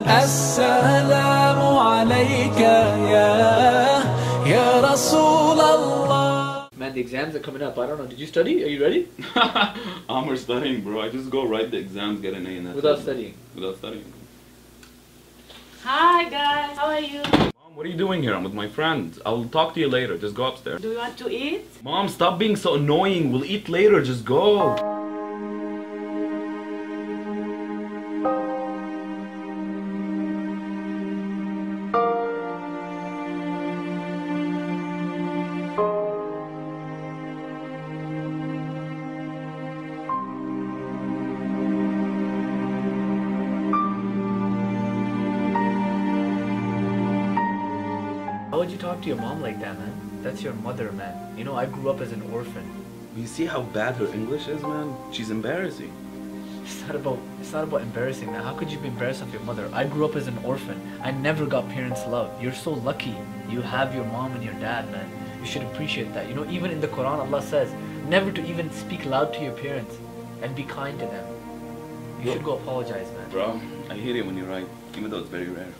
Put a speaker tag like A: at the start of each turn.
A: السلام عليك يا رسول الله. Man, the exams are coming up. I don't know. Did you study? Are you ready?
B: I'm studying, bro. I just go write the exams, get an A, and that's
A: Without studying?
B: Without studying.
C: Hi guys, how are you?
B: Mom, what are you doing here? I'm with my friends. I'll talk to you later. Just go upstairs.
C: Do you want to eat?
B: Mom, stop being so annoying. We'll eat later. Just go.
A: How would you talk to your mom like that, man? That's your mother, man. You know, I grew up as an orphan.
B: You see how bad her English is, man? She's embarrassing.
A: It's not about embarrassing, man. How could you be embarrassed of your mother? I grew up as an orphan. I never got parents' love. You're so lucky. You have your mom and your dad, man. You should appreciate that. You know, even in the Quran, Allah says, never to even speak loud to your parents and be kind to them. You should go apologize, man.
B: Bro, I hear it when you write, even though it's very rare.